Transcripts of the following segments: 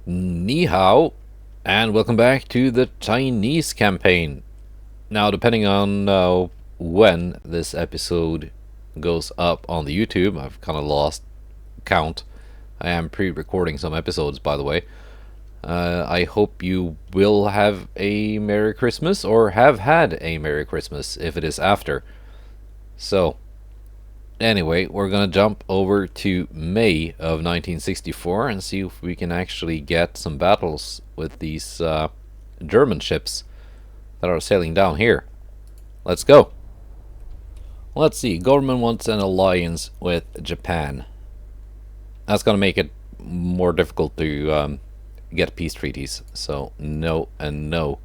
Ni hao, and welcome back to the Chinese campaign. Now, depending on when this episode goes up on the YouTube, I've kind of lost count. I am pre-recording some episodes, by the way. I hope you will have a Merry Christmas, or have had a Merry Christmas if it is after. So, anyway, we're gonna jump over to May of 1964 and see if we can actually get some battles with these German ships that are sailing down here. Let's go. Let's see. Government wants an alliance with Japan. That's gonna make it more difficult to get peace treaties. So no and no.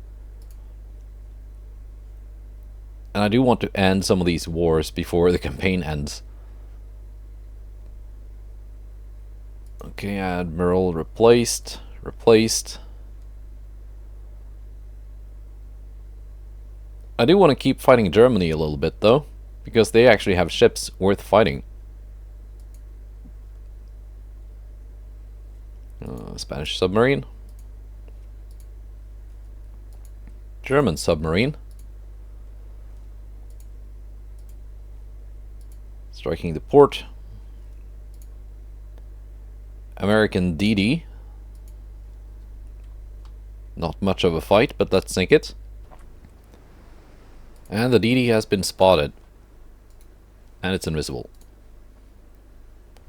And I do want to end some of these wars before the campaign ends. Okay, Admiral replaced. I do want to keep fighting Germany a little bit though, because they actually have ships worth fighting. Spanish submarine. German submarine. Striking the port. American DD. Not much of a fight, but let's sink it. And the DD has been spotted. And it's invisible.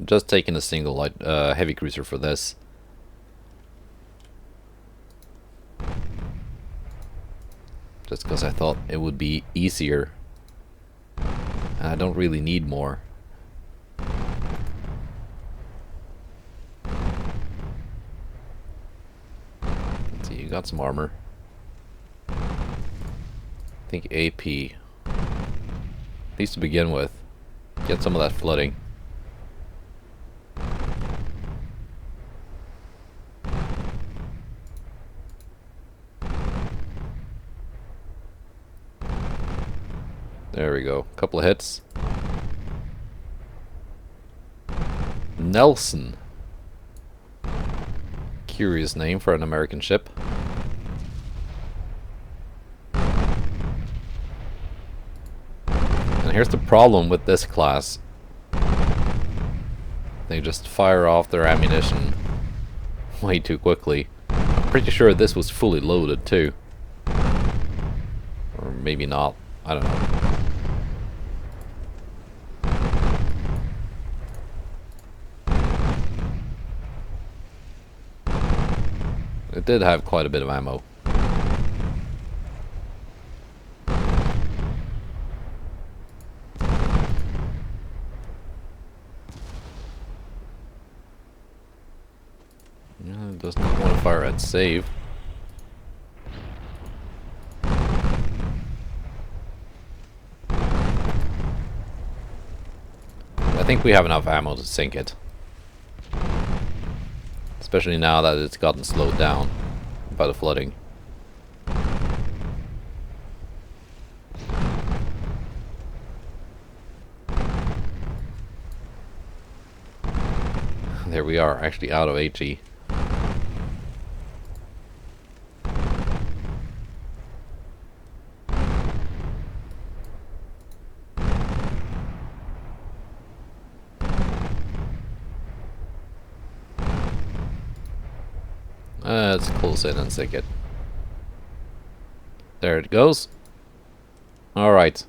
I'm just taking a single light heavy cruiser for this. Just because I thought it would be easier. And I don't really need more. Let's see, you got some armor. I think AP. At least to begin with. Get some of that flooding. There we go. Couple of hits. Nelson. Curious name for an American ship. And here's the problem with this class. They just fire off their ammunition way too quickly. I'm pretty sure this was fully loaded too. Or maybe not. I don't know. It did have quite a bit of ammo. It does not want to fire at save. I think we have enough ammo to sink it. Especially now that it's gotten slowed down by the flooding. There we are, actually out of HE. Let's close in and sink it. There it goes. Alright.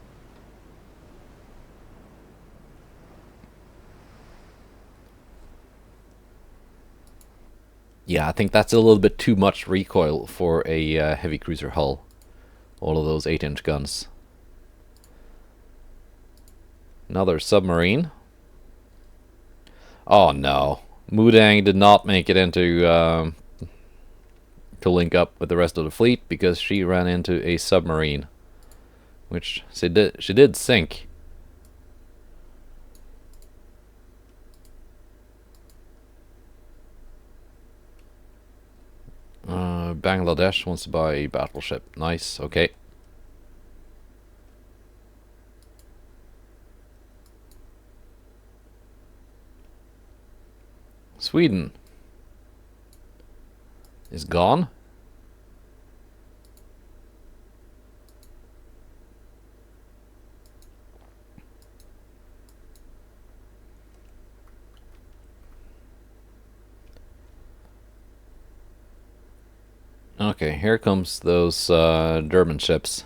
Yeah, I think that's a little bit too much recoil for a heavy cruiser hull. All of those 8-inch guns. Another submarine. Oh no. Mudang did not make it into to link up with the rest of the fleet because she ran into a submarine, which she did sink. Bangladesh wants to buy a battleship. Nice, okay. Sweden. is gone. Okay, here comes those German ships.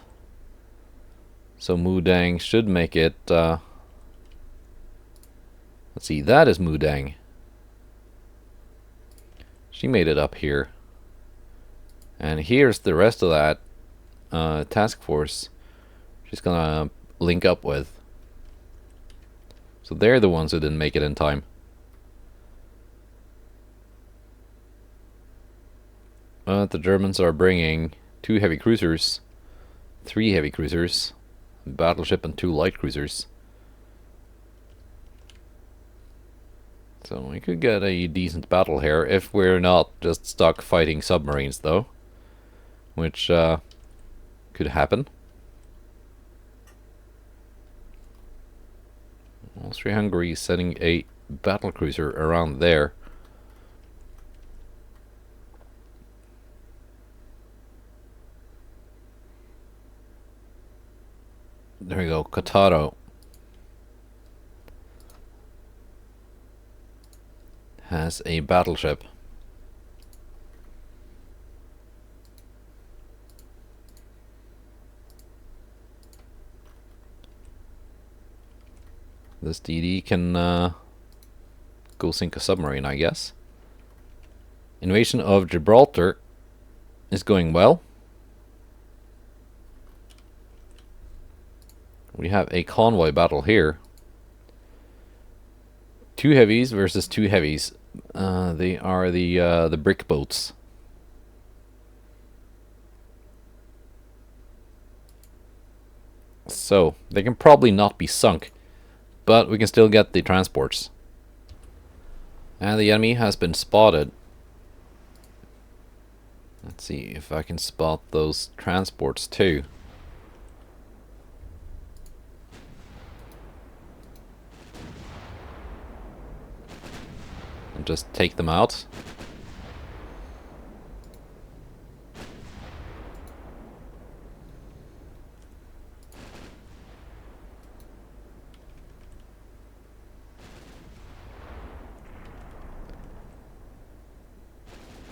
So Mudang should make it. Let's see, that is Mudang. She made it up here. And here's the rest of that task force she's gonna link up with. So they're the ones who didn't make it in time. The Germans are bringing 2 heavy cruisers, 3 heavy cruisers, a battleship and 2 light cruisers. So we could get a decent battle here if we're not just stuck fighting submarines though. Which could happen. Austria-Hungary is sending a battle cruiser around there. There we go, Kotaro has a battleship. This DD can go sink a submarine, I guess. Invasion of Gibraltar is going well. We have a convoy battle here. 2 heavies versus 2 heavies. They are the brick boats. So they can probably not be sunk, but we can still get the transports. And the enemy has been spotted. Let's see if I can spot those transports too. And just take them out.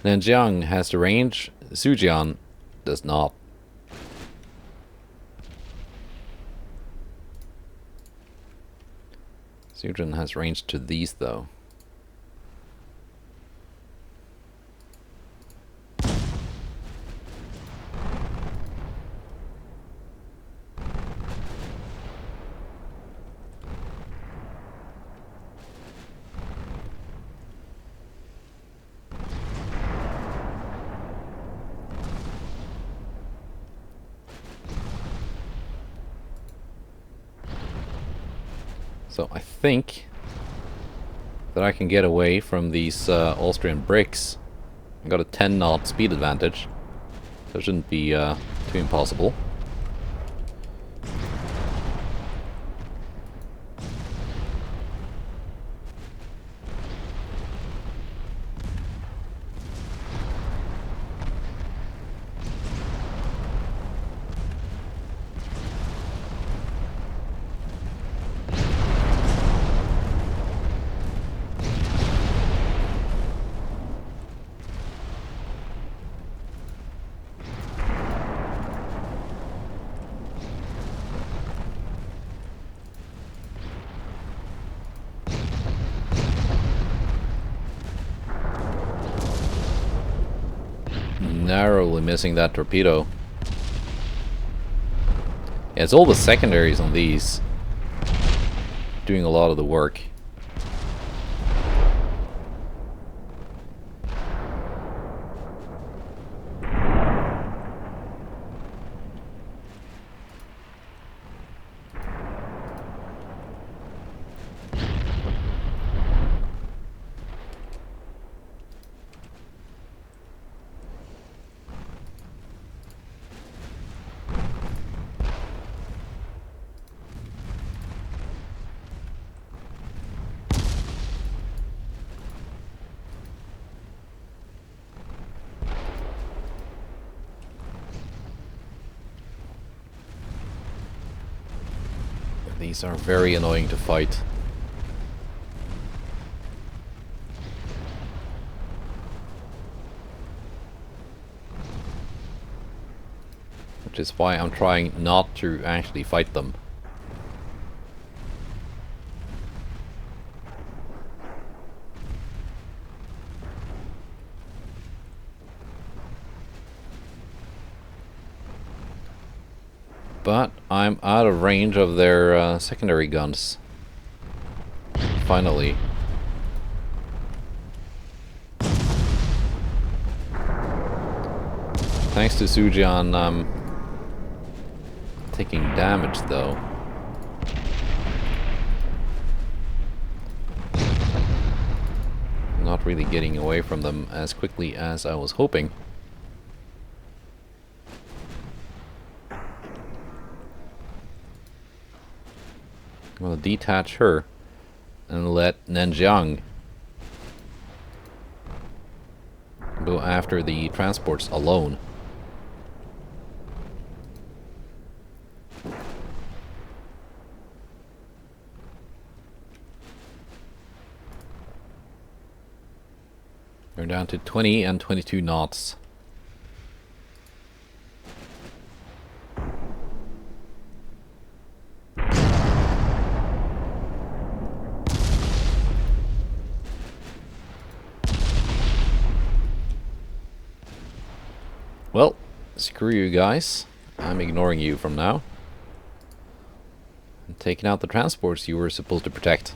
Nanjiang has the range, Sujian does not. Sujian has range to these though. So I think that I can get away from these Austrian bricks. I got a 10 knot speed advantage, so it shouldn't be too impossible. Narrowly missing that torpedo. Yeah, it's all the secondaries on these doing a lot of the work. These are very annoying to fight. Which is why I'm trying not to actually fight them. But I'm out of range of their secondary guns. Finally. Thanks to Sujian, taking damage though. Not really getting away from them as quickly as I was hoping. I'm gonna detach her and let Nanjiang go after the transports alone. We're down to 20 and 22 knots. Well, screw you guys. I'm ignoring you from now. I'm taking out the transports you were supposed to protect.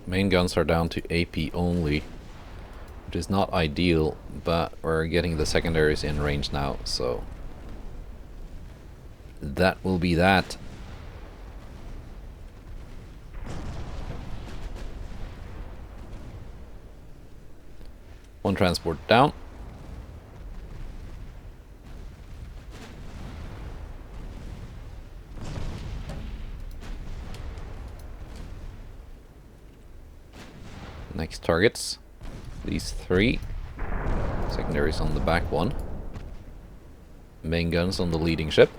Main guns are down to AP only, which is not ideal, but we're getting the secondaries in range now, so that will be that. One transport down. Next targets, these three. Secondaries on the back one. Main guns on the leading ship.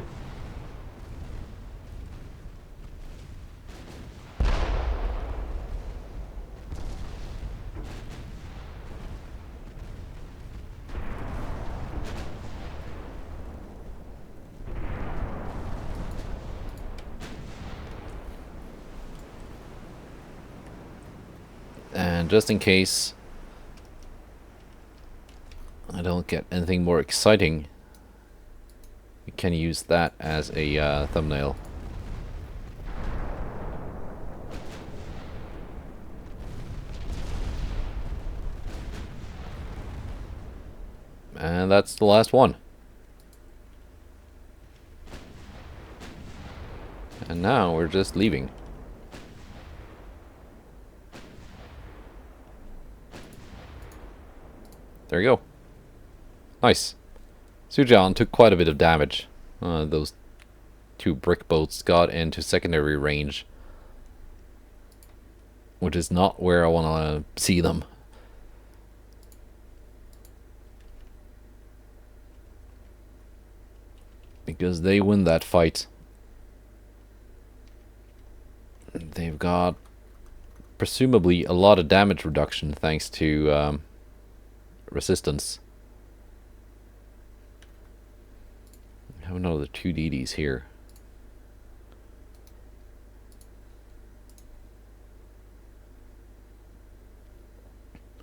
And just in case I don't get anything more exciting, we can use that as a thumbnail. And that's the last one. And now we're just leaving. There you go. Nice. Sujian took quite a bit of damage. Those two brick boats got into secondary range, which is not where I want to see them. Because they win that fight. They've got presumably a lot of damage reduction thanks to resistance. I have another 2 DDs here.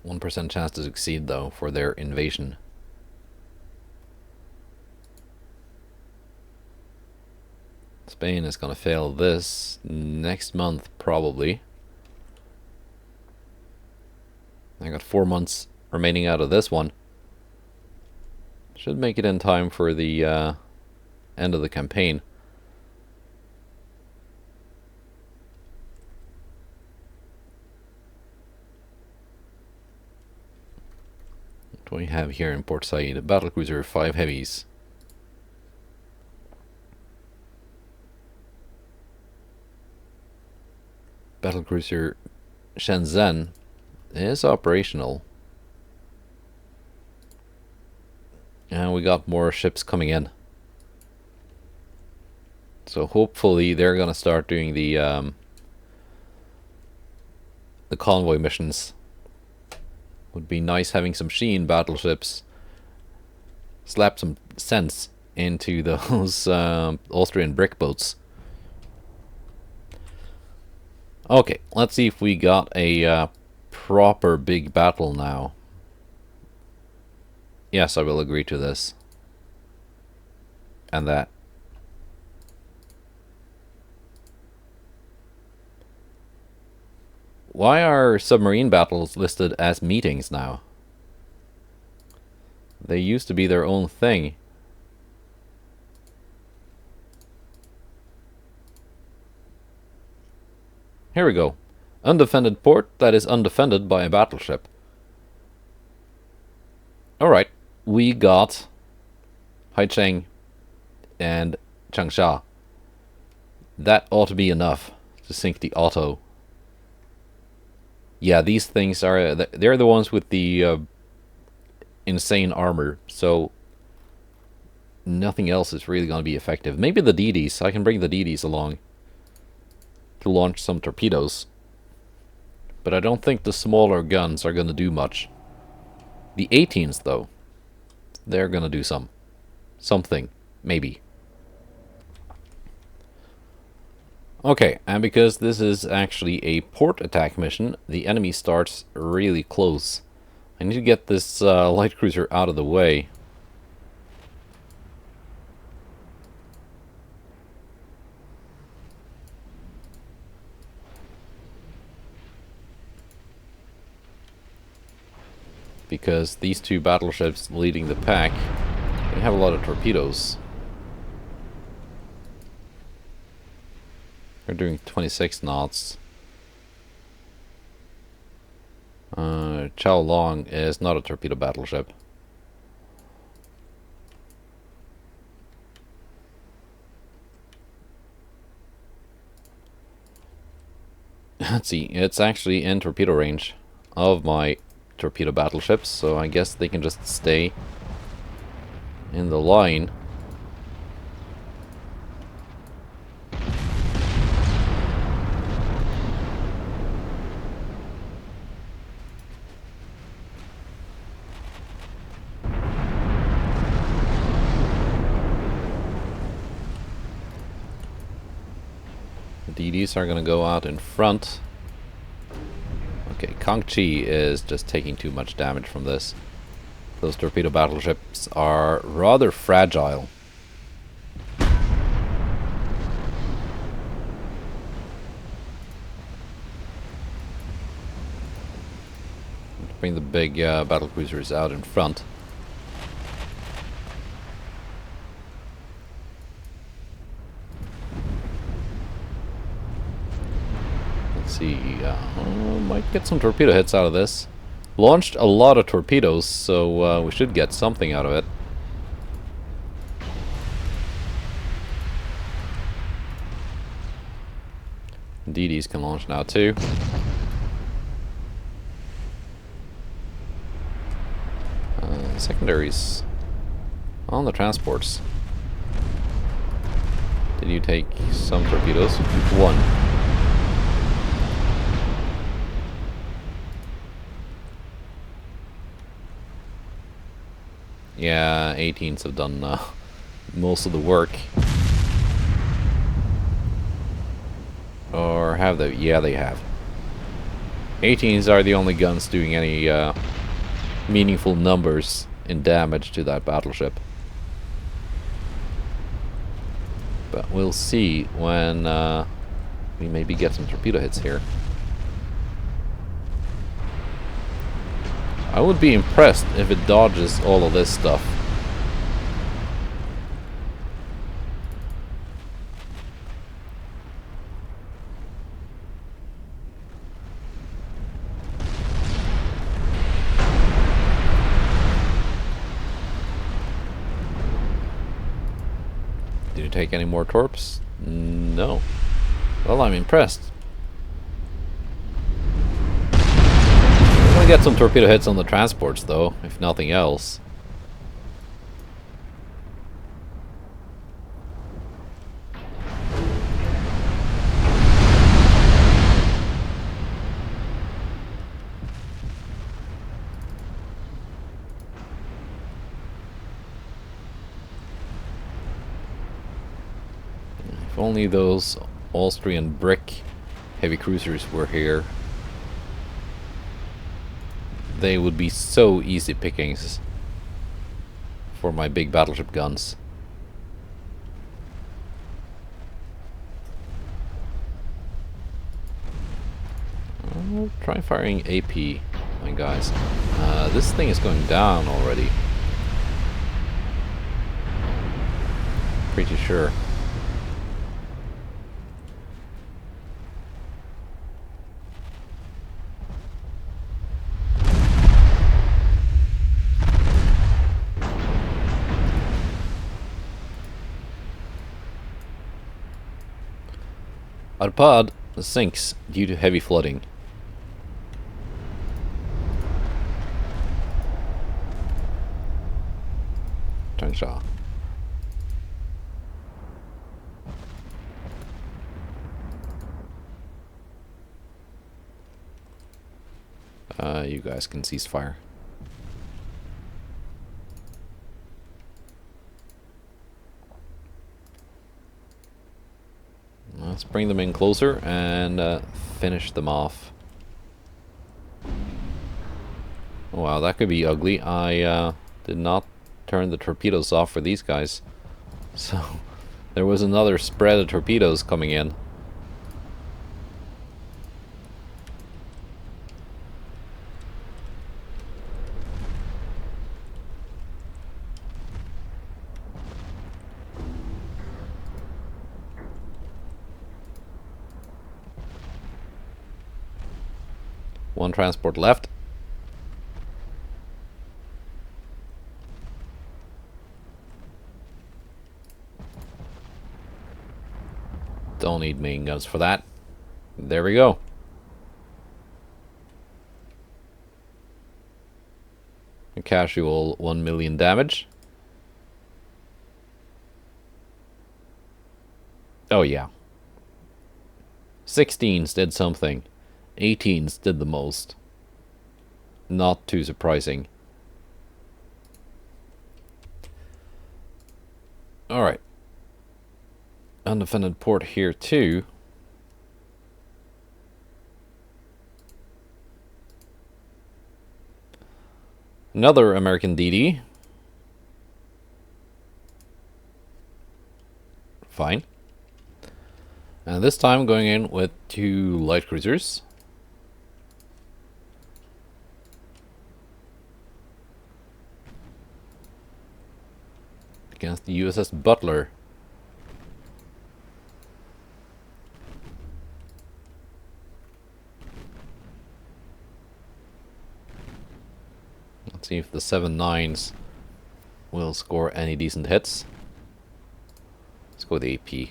%1 chance to succeed though for their invasion. Spain is gonna fail this next month probably. I got 4 months remaining out of this one. Should make it in time for the end of the campaign. What do we have here in Port Said? A battlecruiser, 5 heavies. Battlecruiser Shenzhen is operational. And we got more ships coming in. So hopefully they're gonna start doing the convoy missions. Would be nice having some Sheen battleships. Slap some sense into those Austrian brick boats. Okay, let's see if we got a proper big battle now. Yes, I will agree to this. And that. Why are submarine battles listed as meetings now? They used to be their own thing. Here we go. Undefended port that is undefended by a battleship. Alright, we got Haicheng and Changsha. That ought to be enough to sink the Otto. Yeah, these things are... they're the ones with the insane armor, so nothing else is really going to be effective. Maybe the DDs. I can bring the DDs along to launch some torpedoes. But I don't think the smaller guns are going to do much. The 18s, though, they're going to do something, maybe. Okay, and because this is actually a port attack mission, the enemy starts really close. I need to get this light cruiser out of the way. Because these two battleships leading the pack, they have a lot of torpedoes. They're doing 26 knots. Chao Long is not a torpedo battleship. Let's see, it's actually in torpedo range of my torpedo battleships, so I guess they can just stay in the line. DDs are gonna go out in front. Okay, Kangchi is just taking too much damage from this. Those torpedo battleships are rather fragile. Bring the big battlecruisers out in front. See, might get some torpedo hits out of this. Launched a lot of torpedoes, so we should get something out of it. DDs can launch now too. Secondaries on the transports. Did you take some torpedoes? One. Yeah, 18s have done most of the work. Or have they? Yeah, they have. 18s are the only guns doing any meaningful numbers in damage to that battleship. But we'll see when we maybe get some torpedo hits here. I would be impressed if it dodges all of this stuff. Did you take any more torps? No. Well, I'm impressed. get some torpedo hits on the transports though, if nothing else. If only those Austrian brick heavy cruisers were here. They would be so easy pickings for my big battleship guns. I'll try firing AP, my guys. This thing is going down already. Pretty sure. Our pod sinks due to heavy flooding. Tangsha. You guys can cease fire. Let's bring them in closer and finish them off. Wow, that could be ugly. I did not turn the torpedoes off for these guys. So there was another spread of torpedoes coming in. One transport left. Don't need main guns for that. There we go. A casual 1 million damage. Oh yeah. 16s did something. 18s did the most. Not too surprising. Alright. Undefended port here too. Another American DD. Fine. And this time going in with 2 light cruisers. Against the USS Butler. Let's see if the 7-9s will score any decent hits. Let's go with the AP.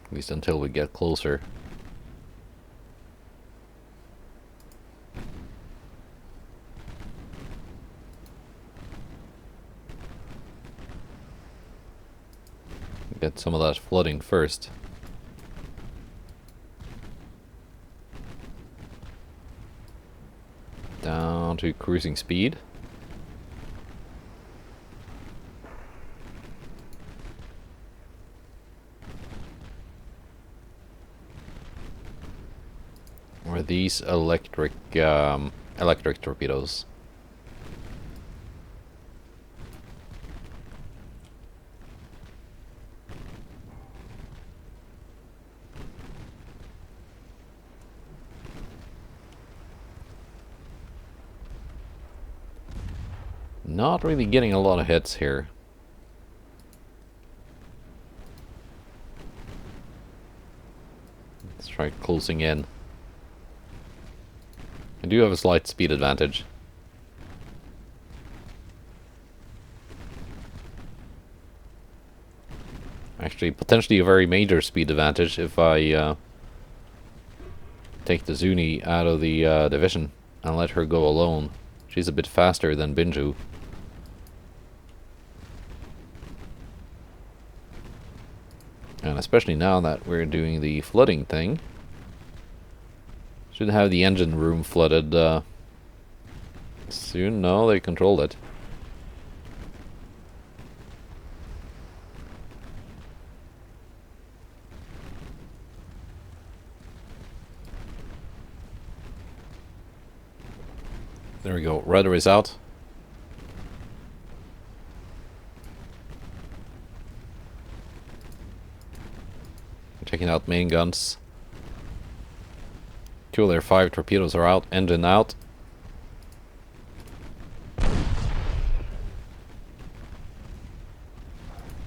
At least until we get closer. Get some of that flooding first. Down to cruising speed. Or these electric torpedoes. Not really getting a lot of hits here. Let's try closing in. I do have a slight speed advantage. Actually, potentially a very major speed advantage if I take the Zuni out of the division and let her go alone. She's a bit faster than Binju. And especially now that we're doing the flooding thing. Should have the engine room flooded soon. No, they controlled it. There we go. Rudder is out. Checking out main guns. Cool, their 5 torpedoes are out. Engine out.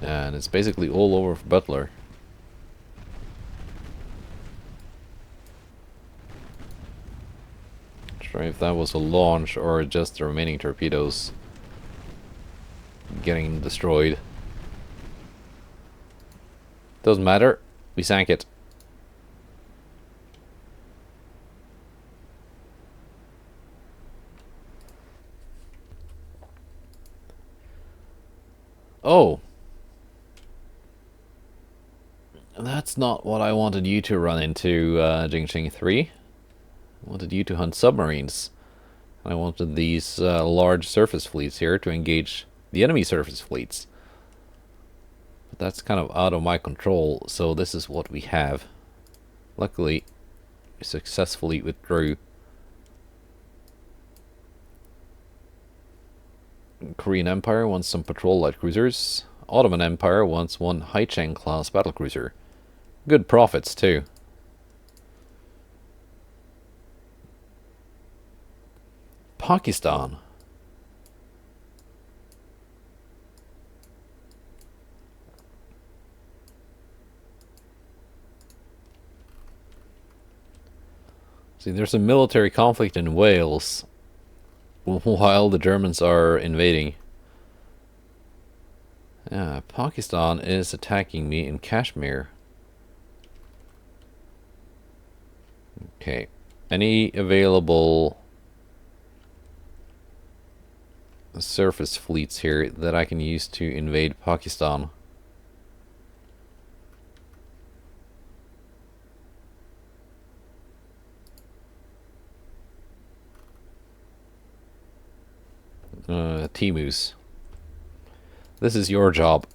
And it's basically all over for Butler. Not sure if that was a launch or just the remaining torpedoes getting destroyed. Doesn't matter. We sank it. Oh. That's not what I wanted you to run into, Jingqing 3. I wanted you to hunt submarines. I wanted these large surface fleets here to engage the enemy surface fleets. But that's kind of out of my control, so this is what we have. Luckily, we successfully withdrew. Korean Empire wants some patrol light cruisers. Ottoman Empire wants one Haicheng class battlecruiser. Good profits too. Pakistan. See, there's a military conflict in Wales while the Germans are invading. Yeah, Pakistan is attacking me in Kashmir. Okay. Any available surface fleets here that I can use to invade Pakistan? Temus. This is your job.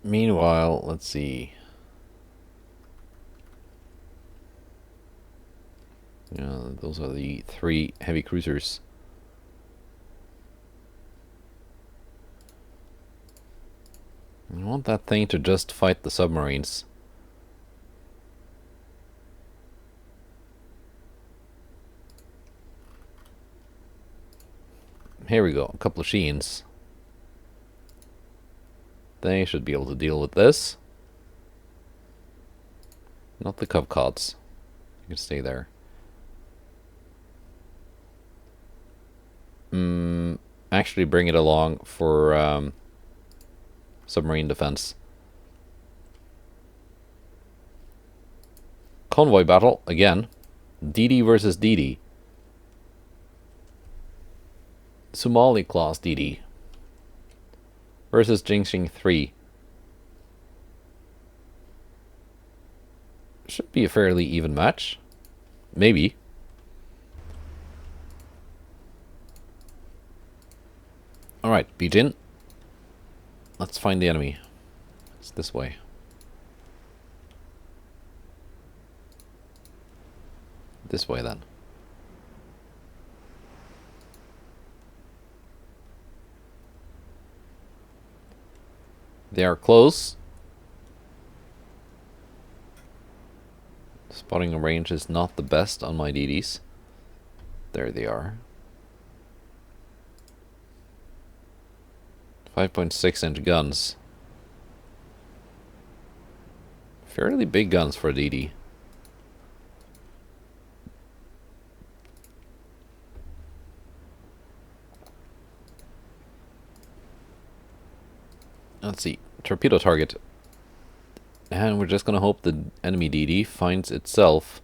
Meanwhile, let's see. Those are the 3 heavy cruisers. I want that thing to just fight the submarines. Here we go, a couple of Sheens. They should be able to deal with this. Not the Covcods. You can stay there. Actually bring it along for submarine defense. Convoy battle, again. DD versus DD. Somali class DD versus Jingqing 3. Should be a fairly even match. Maybe. Alright, Bijin. Let's find the enemy. It's this way. This way then. They are close. Spotting range is not the best on my DDs. There they are. 5.6-inch guns. Fairly big guns for a DD. Let's see. Torpedo target. And we're just gonna hope the enemy DD finds itself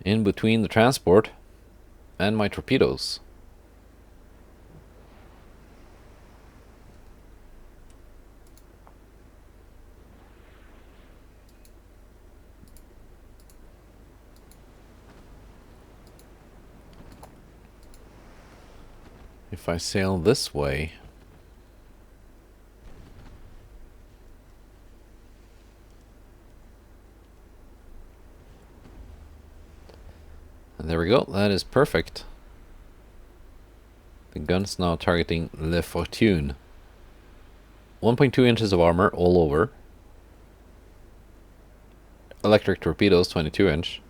in between the transport and my torpedoes. If I sail this way, and there we go, that is perfect. The gun's now targeting Le Fortune. 1.2 inches of armor all over. Electric torpedoes, 22 inch.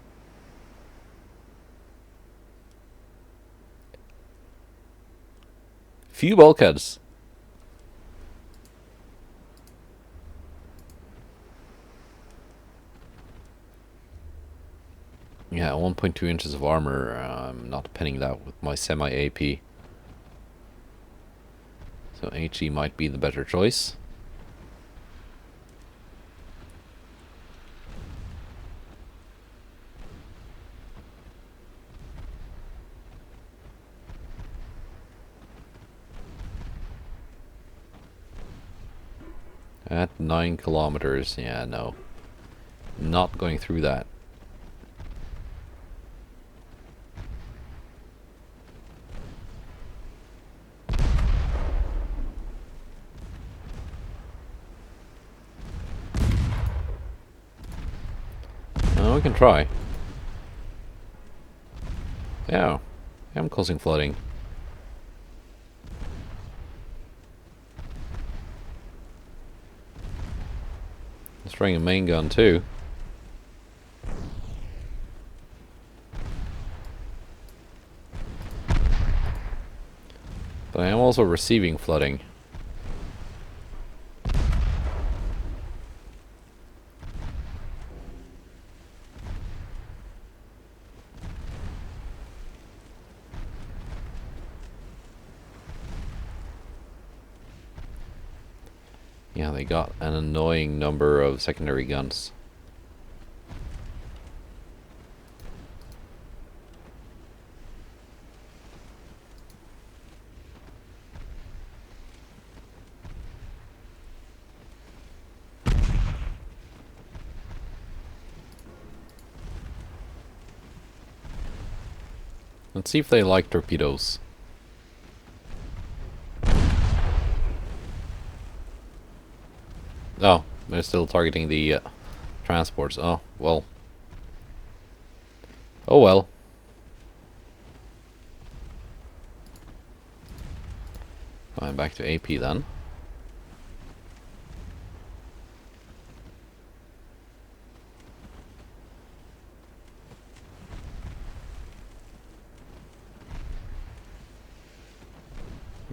Few bulkheads. Yeah, 1.2 inches of armor. I'm not penning that with my semi-AP. So HE might be the better choice. At 9 kilometers, yeah, no. Not going through that. Oh, we can try. Yeah, I'm causing flooding. Destroying a main gun too. But I am also receiving flooding. Yeah, they got an annoying number of secondary guns. Let's see if they like torpedoes. Oh, they're still targeting the transports. Oh, well. Oh well. Going back to AP then.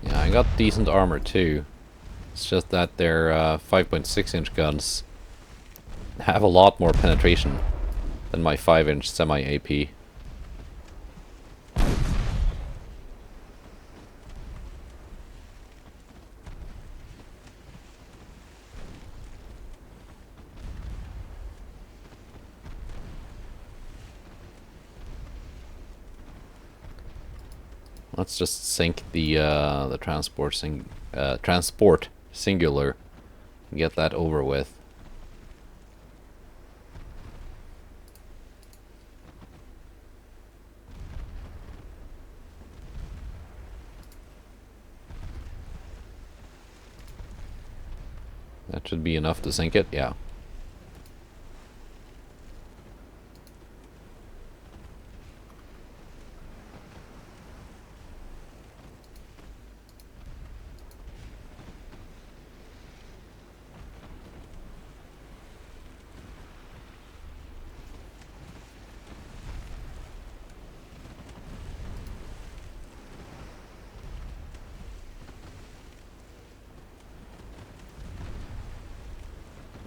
Yeah, I got decent armor too. It's just that their 5.6 inch guns have a lot more penetration than my 5 inch semi-AP. Let's just sink the transport singular and get that over with. That should be enough to sink it, yeah.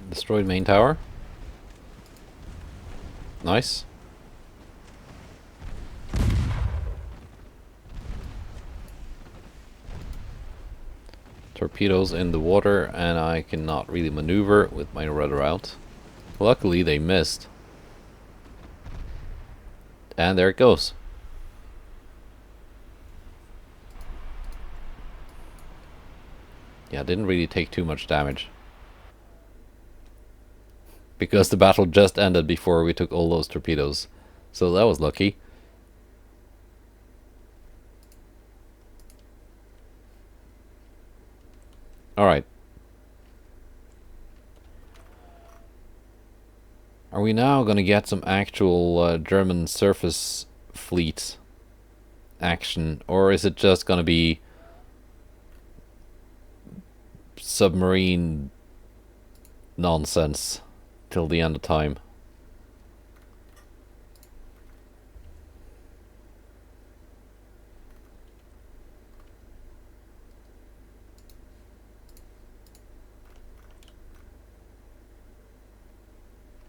Destroyed main tower. Nice. torpedoes in the water, and I cannot really maneuver with my rudder out. Luckily they missed. And there it goes. Yeah, didn't really take too much damage. Because the battle just ended before we took all those torpedoes. So that was lucky. Alright. Are we now going to get some actual German surface fleet action? Or is it just going to be submarine nonsense till the end of time?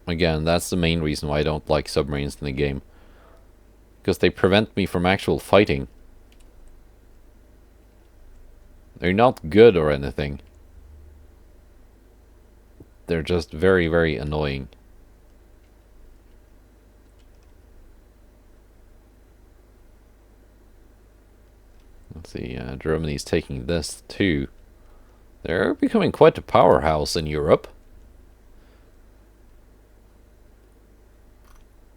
Again, that's the main reason why I don't like submarines in the game. Because they prevent me from actual fighting. They're not good or anything. They're just very, very annoying. Let's see, Germany's taking this too. They're becoming quite a powerhouse in Europe.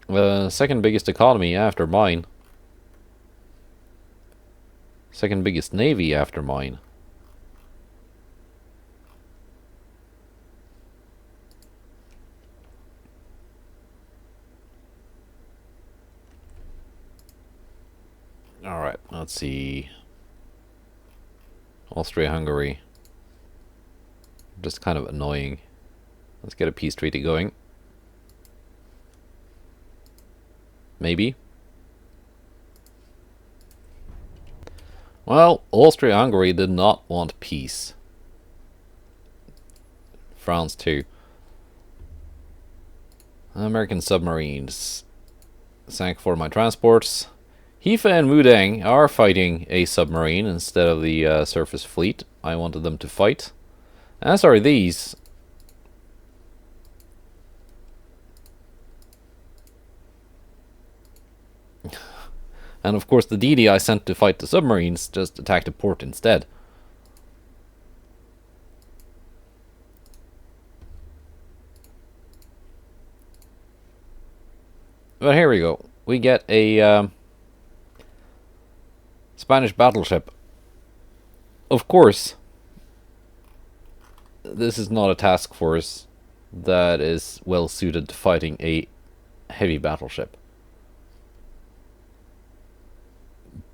The second biggest economy after mine. Second biggest navy after mine. Alright, let's see. Austria-Hungary. Just kind of annoying. Let's get a peace treaty going. Maybe. Well, Austria-Hungary did not want peace. France too. American submarines. Sank for my transports. Hifa and Mudang are fighting a submarine instead of the surface fleet. I wanted them to fight. As are these. And of course the DD I sent to fight the submarines just attacked the port instead. But here we go. We get a Spanish battleship. Of course, this is not a task force that is well suited to fighting a heavy battleship.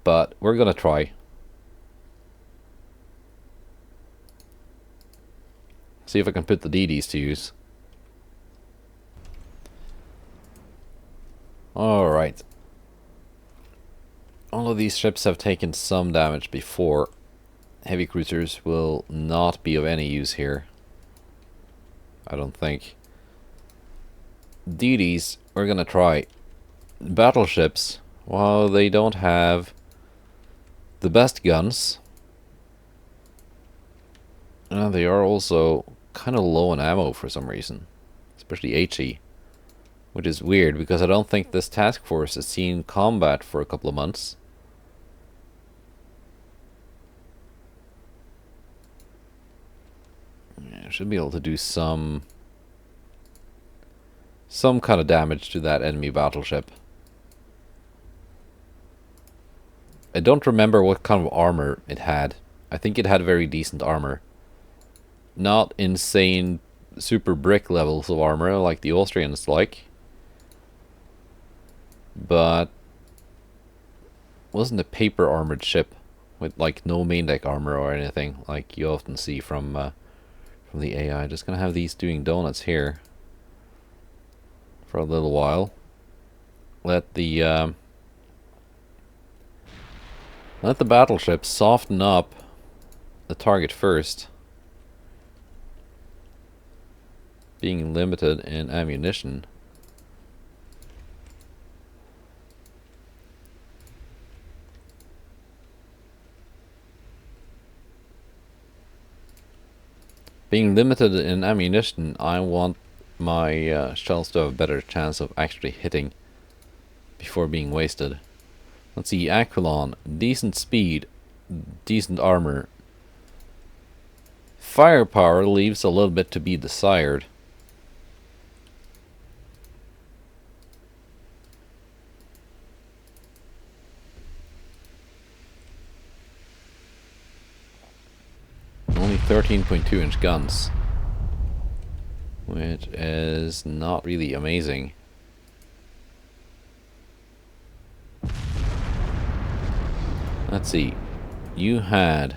But we're gonna try. See if I can put the DDs to use. Alright. All of these ships have taken some damage before. Heavy cruisers will not be of any use here. I don't think. DDs, we're gonna try. Battleships, while they don't have the best guns, they are also kind of low on ammo for some reason. Especially HE. Which is weird, because I don't think this task force has seen combat for a couple of months. Yeah, should be able to do some kind of damage to that enemy battleship. I don't remember what kind of armor it had. I think it had very decent armor. Not insane super brick levels of armor like the Austrians like. But wasn't a paper armored ship with like no main deck armor or anything like you often see from the AI. Just gonna have these doing donuts here for a little while. Let the battleship soften up the target first. Being limited in ammunition. Being limited in ammunition, I want my shells to have a better chance of actually hitting before being wasted. Let's see, Aquilon, decent speed, decent armor. Firepower leaves a little bit to be desired. Only 13.2-inch guns, which is not really amazing. Let's see, you had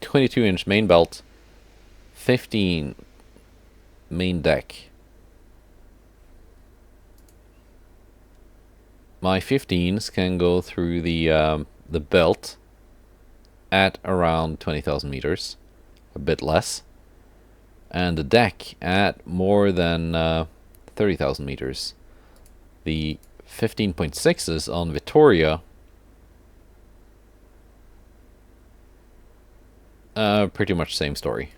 22-inch main belt, 15 main deck. My 15s can go through the belt at around 20,000 meters, a bit less, and the deck at more than 30,000 meters. The 15.6s on Vittoria pretty much same story.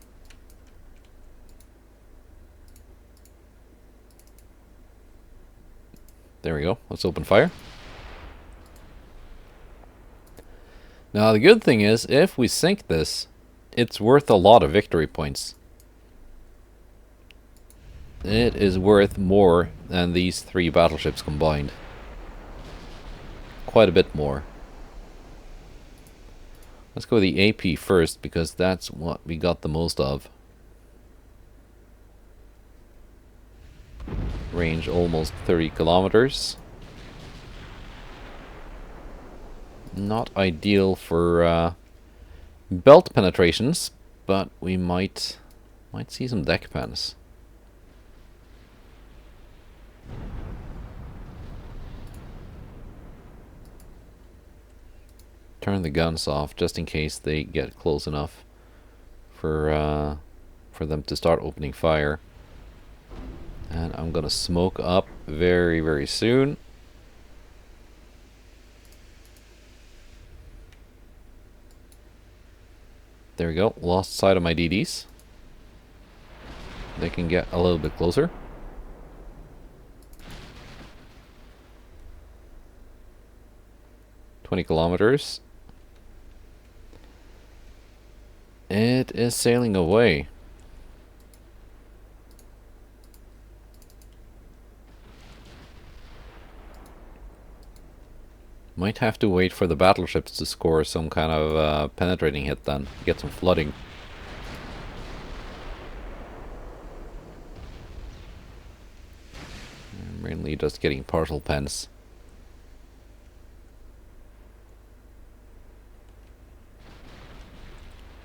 There we go. Let's open fire. Now the good thing is, if we sink this, it's worth a lot of victory points. It is worth more than these 3 battleships combined. Quite a bit more. Let's go with the AP first, because that's what we got the most of. Range almost 30 kilometers. Not ideal for belt penetrations, but we might see some deck pens. Turn the guns off just in case they get close enough for them to start opening fire. And I'm gonna smoke up very, very soon. There we go. Lost sight of my DDs. They can get a little bit closer. "20 kilometers. It is sailing away. Might have to wait for the battleships to score some kind of penetrating hit then. Get some flooding. I'm mainly just getting partial pens.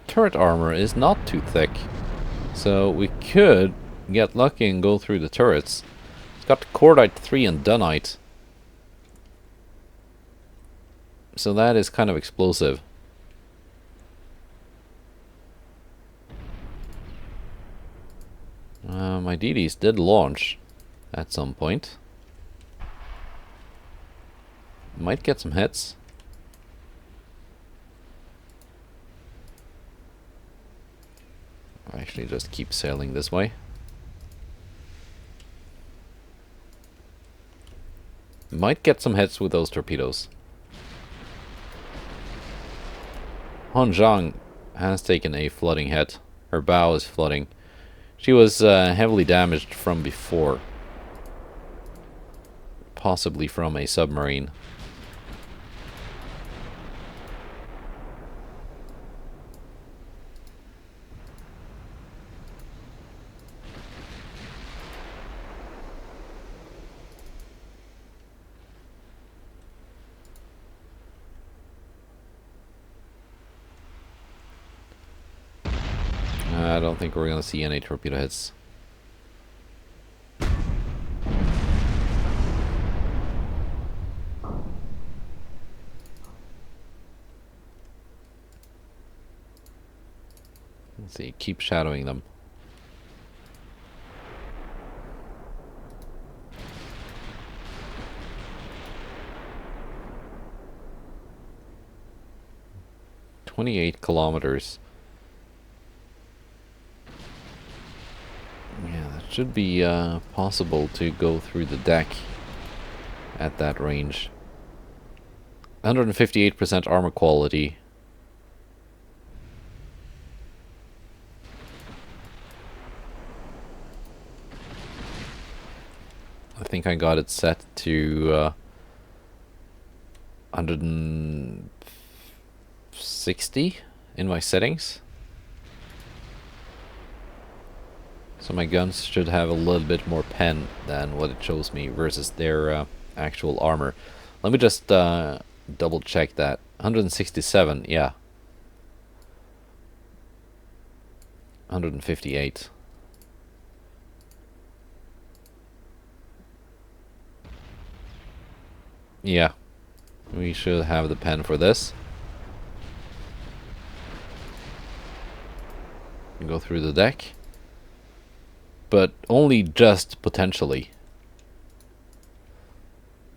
Turret armor is not too thick, so we could get lucky and go through the turrets. It's got Cordite 3 and Dunite, so that is kind of explosive. My DDs did launch at some point. Might get some hits. I'll actually just keep sailing this way. Might get some hits with those torpedoes. Haicheng has taken a flooding hit. Her bow is flooding. She was heavily damaged from before. Possibly from a submarine. I don't think we're going to see any torpedo hits. Let's see, keep shadowing them. "28 kilometers. should be possible to go through the deck at that range. 158% armor quality. I think I got it set to 160 in my settings. So my guns should have a little bit more pen than what it shows me versus their actual armor. Let me just double check that. 167, yeah. 158. Yeah, we should have the pen for this. Go through the deck. But only just potentially.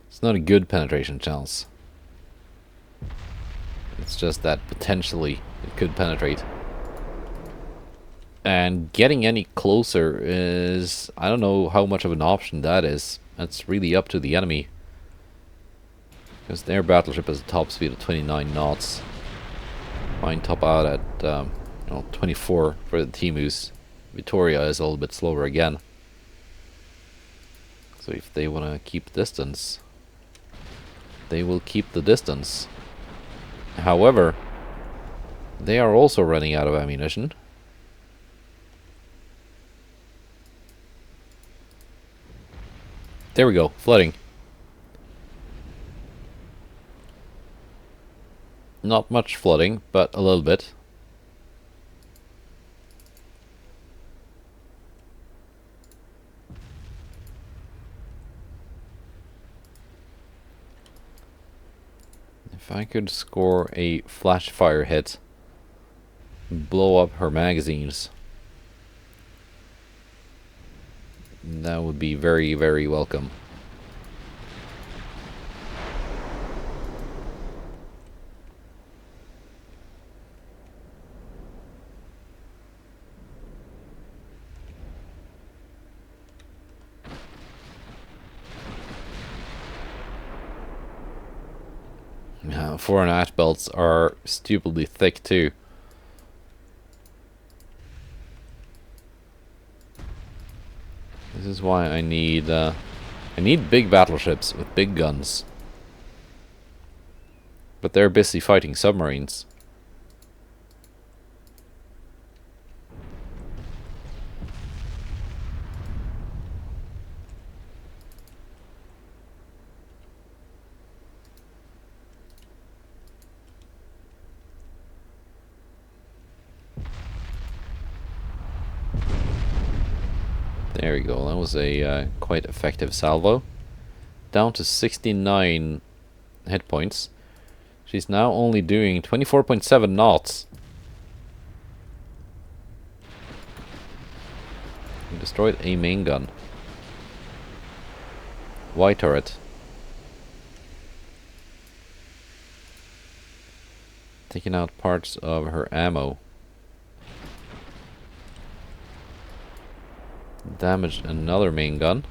It's not a good penetration chance. It's just that potentially it could penetrate. And getting any closer is... I don't know how much of an option that is. That's really up to the enemy. Because their battleship has a top speed of 29 knots. Mine top out at 24 for the Temus. Vittoria is a little bit slower again. So if they want to keep distance, they will keep the distance. However, they are also running out of ammunition. There we go, flooding. Not much flooding, but a little bit. If I could score a flash fire hit, blow up her magazines, that would be very, very welcome. Foreign ash belts are stupidly thick too. This is why I need big battleships with big guns. But they're busy fighting submarines. There we go, that was a quite effective salvo. Down to 69 hit points. She's now only doing 24.7 knots. We destroyed a main gun. Y turret. Taking out parts of her ammo. Damaged another main gun.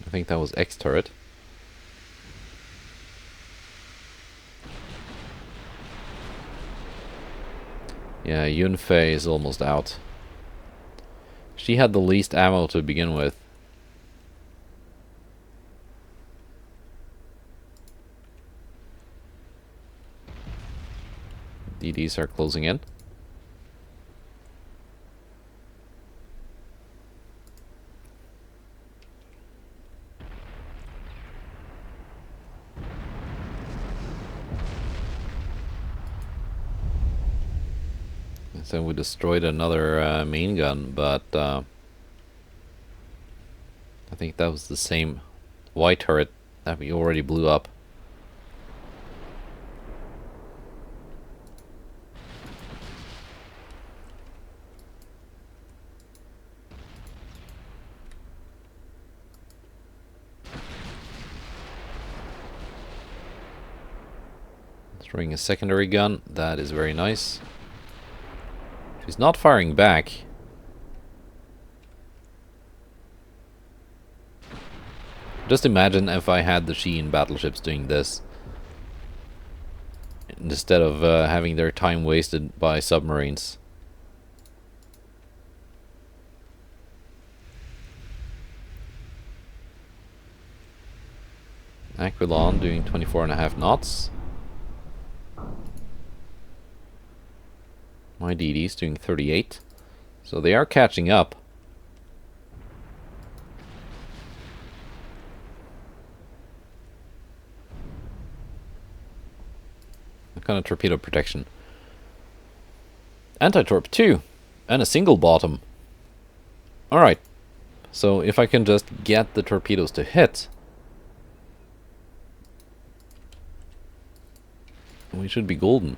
I think that was X turret. Yeah, Yunfei is almost out. She had the least ammo to begin with. DDs are closing in. So we destroyed another main gun, but I think that was the same Y turret that we already blew up. Destroying a secondary gun, that is very nice. She's not firing back. Just imagine if I had the Sheen battleships doing this, instead of having their time wasted by submarines. Aquilon doing 24.5 knots. My DD's doing 38. So they are catching up. What kind of torpedo protection? Anti-torp 2 and a single bottom. Alright. So if I can just get the torpedoes to hit, we should be golden.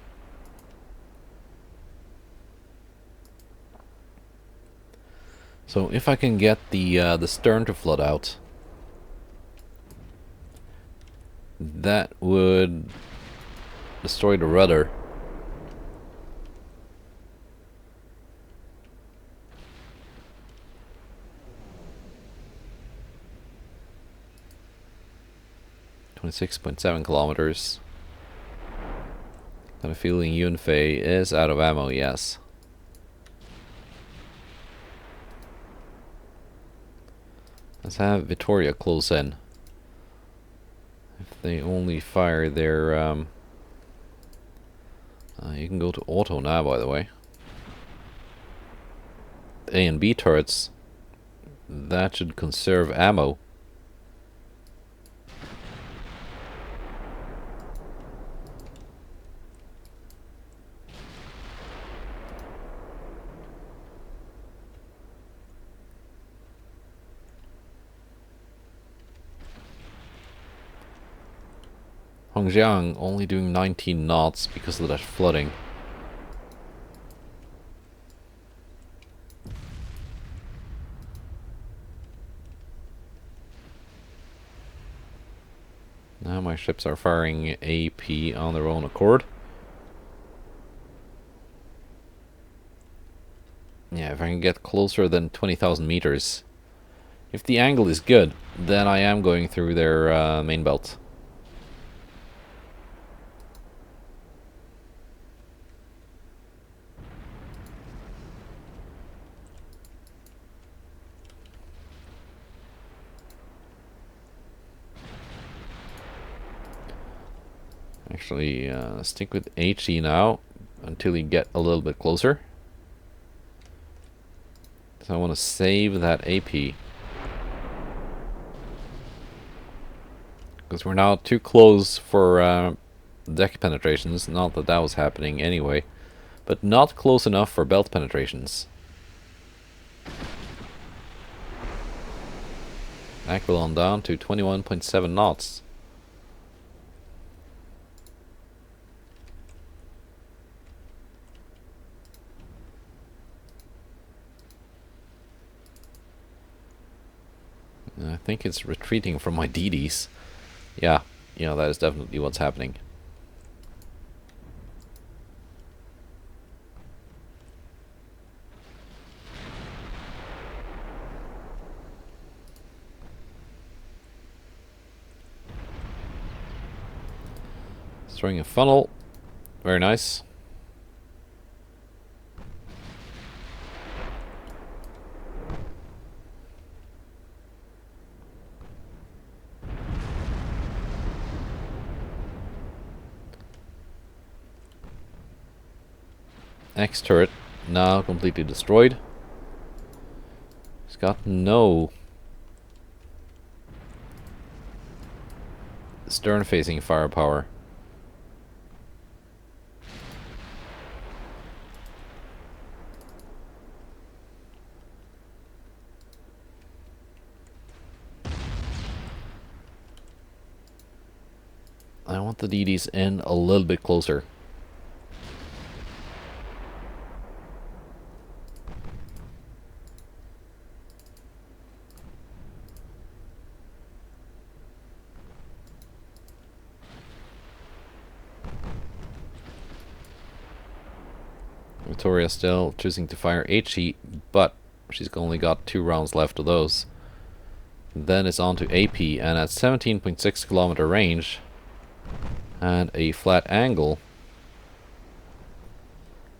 So if I can get the stern to flood out, that would destroy the rudder. .7 kilometers. Got a feeling Yunfei is out of ammo, yes. Let's have Vittoria close in. If they only fire their... you can go to auto now, by the way. A and B turrets. That should conserve ammo. Haicheng only doing 19 knots because of that flooding. Now my ships are firing AP on their own accord. Yeah, if I can get closer than 20,000 meters. If the angle is good, then I am going through their main belt. Actually, stick with HE now until you get a little bit closer. So I want to save that AP. Because we're now too close for deck penetrations. Not that that was happening anyway. But not close enough for belt penetrations. Aquilon down to 21.7 knots. I think it's retreating from my DDs. Yeah, that is definitely what's happening. Throwing a funnel. Very nice. X turret now completely destroyed. It's got no stern facing firepower. I want the DDs in a little bit closer. Vittoria still choosing to fire HE, but she's only got 2 rounds left of those. Then it's on to AP, and at 17.6 kilometer range and a flat angle,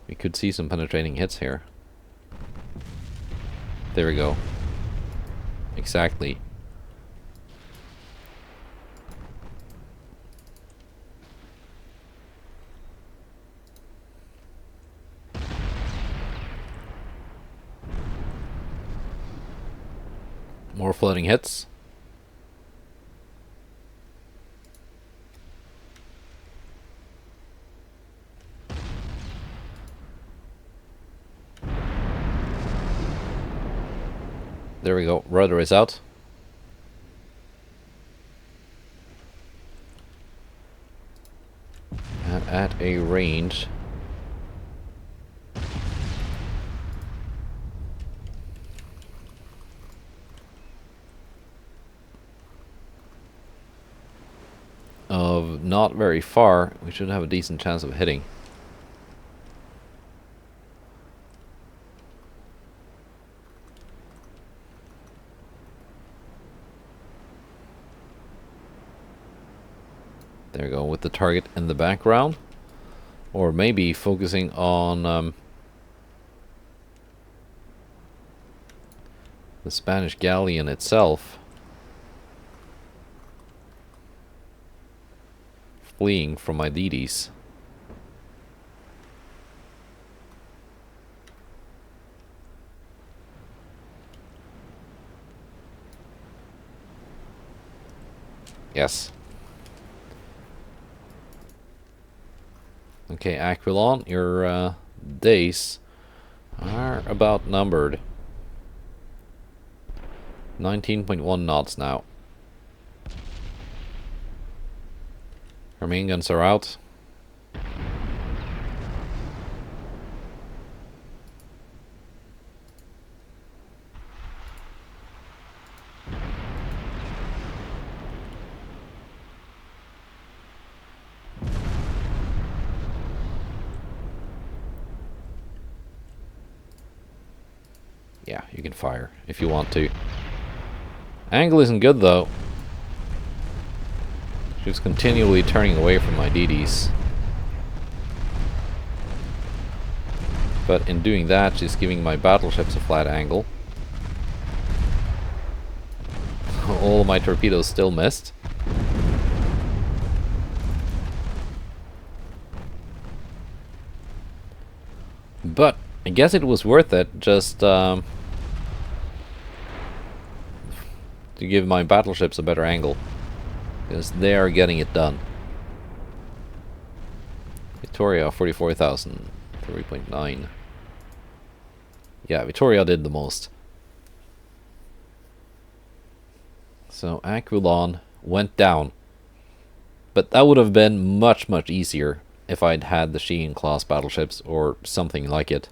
we could see some penetrating hits here. There we go. Exactly. More floating hits. There we go. Rudder is out. And at a range of not very far, we should have a decent chance of hitting. There we go, with the target in the background. Or maybe focusing on the Spanish Galleon itself. Fleeing from my DDs. Yes. Okay, Aquilon, your days are about numbered. 19.1 knots now. Our main guns are out. Yeah, you can fire if you want to. Angle isn't good though. She's continually turning away from my DDs. But in doing that, she's giving my battleships a flat angle. All my torpedoes still missed. But I guess it was worth it just to give my battleships a better angle. Because they are getting it done. Vittoria, 44,000, 3.9. Yeah, Vittoria did the most. So Aquilon went down. But that would have been much, much easier if I'd had the Sheehan class battleships or something like it.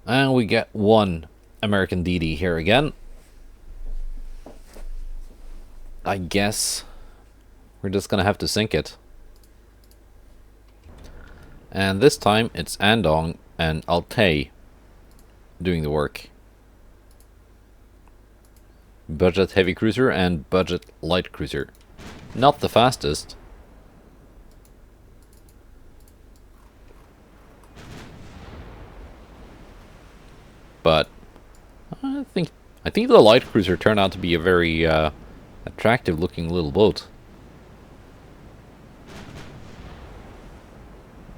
And we get one American DD here again. I guess we're just gonna have to sink it. And this time it's Andong and Altay doing the work. Budget heavy cruiser and budget light cruiser. Not the fastest. But I think the light cruiser turned out to be a very attractive looking little boat.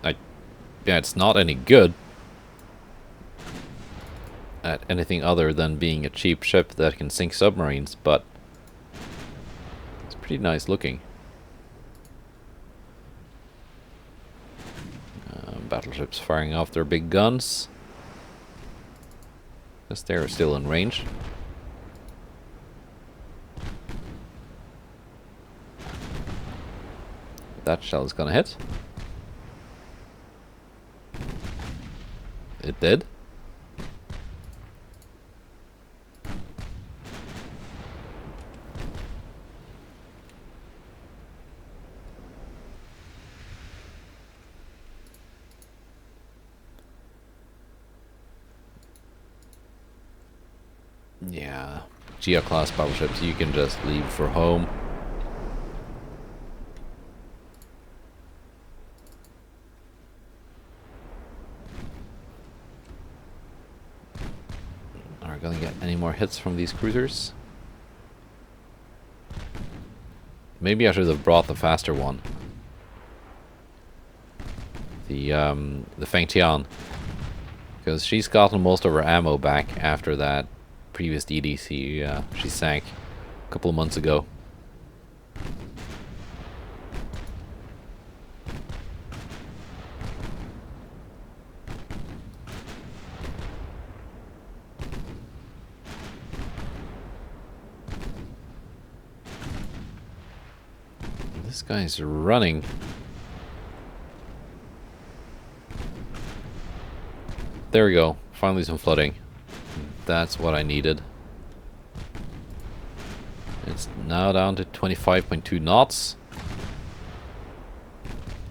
Yeah, it's not any good at anything other than being a cheap ship that can sink submarines, but it's pretty nice looking. Battleships firing off their big guns. Because they're still in range. That shell is gonna hit. It did. Yeah, Gia-class battleships, you can just leave for home. Are we gonna get any more hits from these cruisers? Maybe I should have brought the faster one. The Feng Tian. Because she's gotten most of her ammo back after that previous DDC she sank a couple of months ago. This guy's running. There we go. Finally some flooding. That's what I needed. It's now down to 25.2 knots.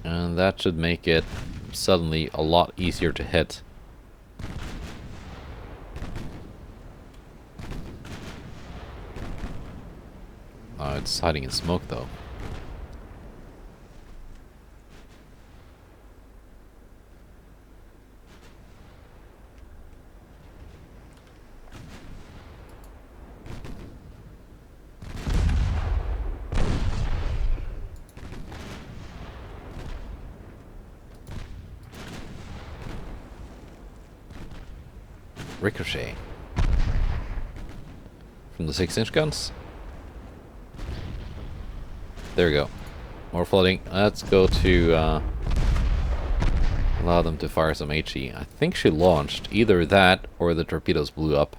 And that should make it suddenly a lot easier to hit. Oh, it's hiding in smoke though. Ricochet from the 6-inch guns. There we go. More flooding. Let's go to allow them to fire some HE. I think she launched either that or the torpedoes blew up.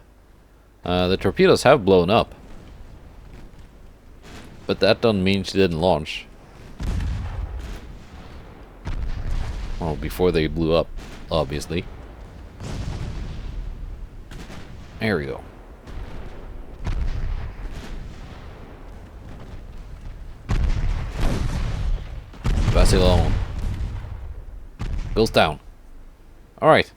The torpedoes have blown up, but that doesn't mean she didn't launch. Well, before they blew up, obviously. There we go. Basilone goes down. Alright.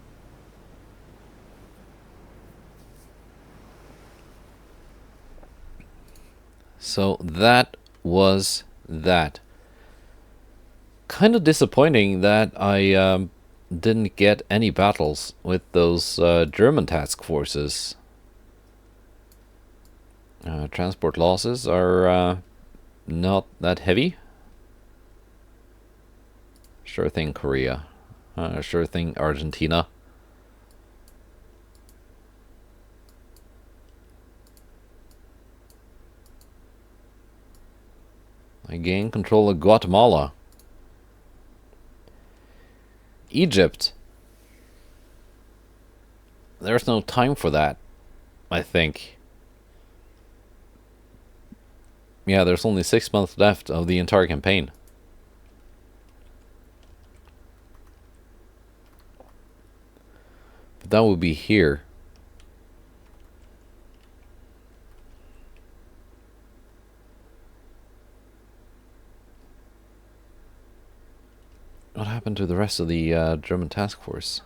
So that was that. Kind of disappointing that I didn't get any battles with those German task forces. Transport losses are not that heavy. Sure thing, Korea. Sure thing, Argentina. I gain control of Guatemala. Egypt. There's no time for that, I think. Yeah, there's only 6 months left of the entire campaign. But that would be here. What happened to the rest of the German task force?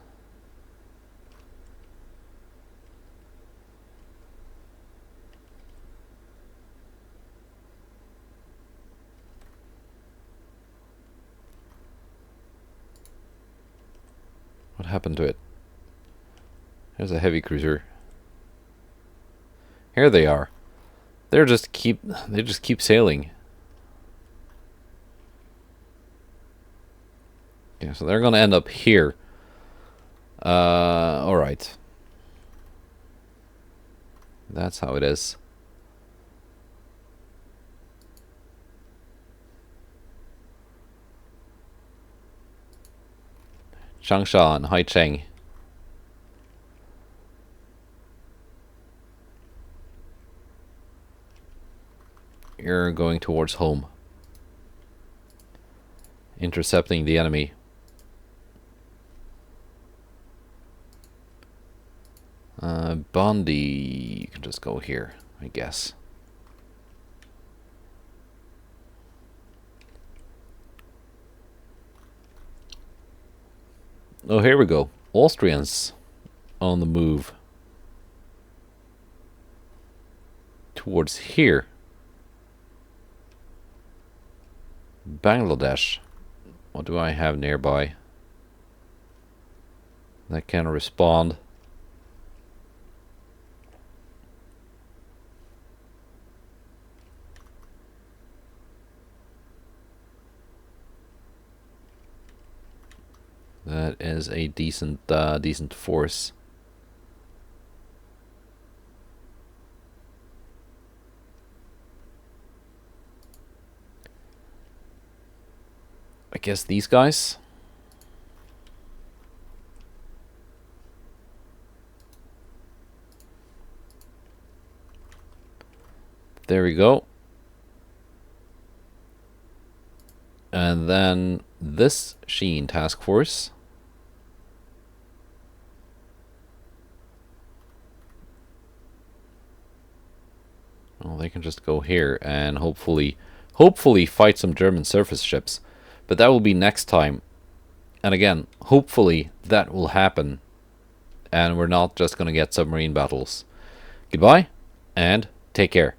What happened to it? There's a heavy cruiser. Here they are. They just keep sailing. Yeah, so they're gonna end up here. Alright. That's how it is. Changsha and Haicheng. You're going towards home. Intercepting the enemy. Bondi, you can just go here, I guess. Oh, here we go. Austrians on the move. towards here. Bangladesh. What do I have nearby that can respond? That is a decent force. I guess these guys. There we go. And then this Sheen task force. Well, they can just go here and hopefully fight some German surface ships. But that will be next time. And again, hopefully that will happen. And we're not just going to get submarine battles. Goodbye, and take care.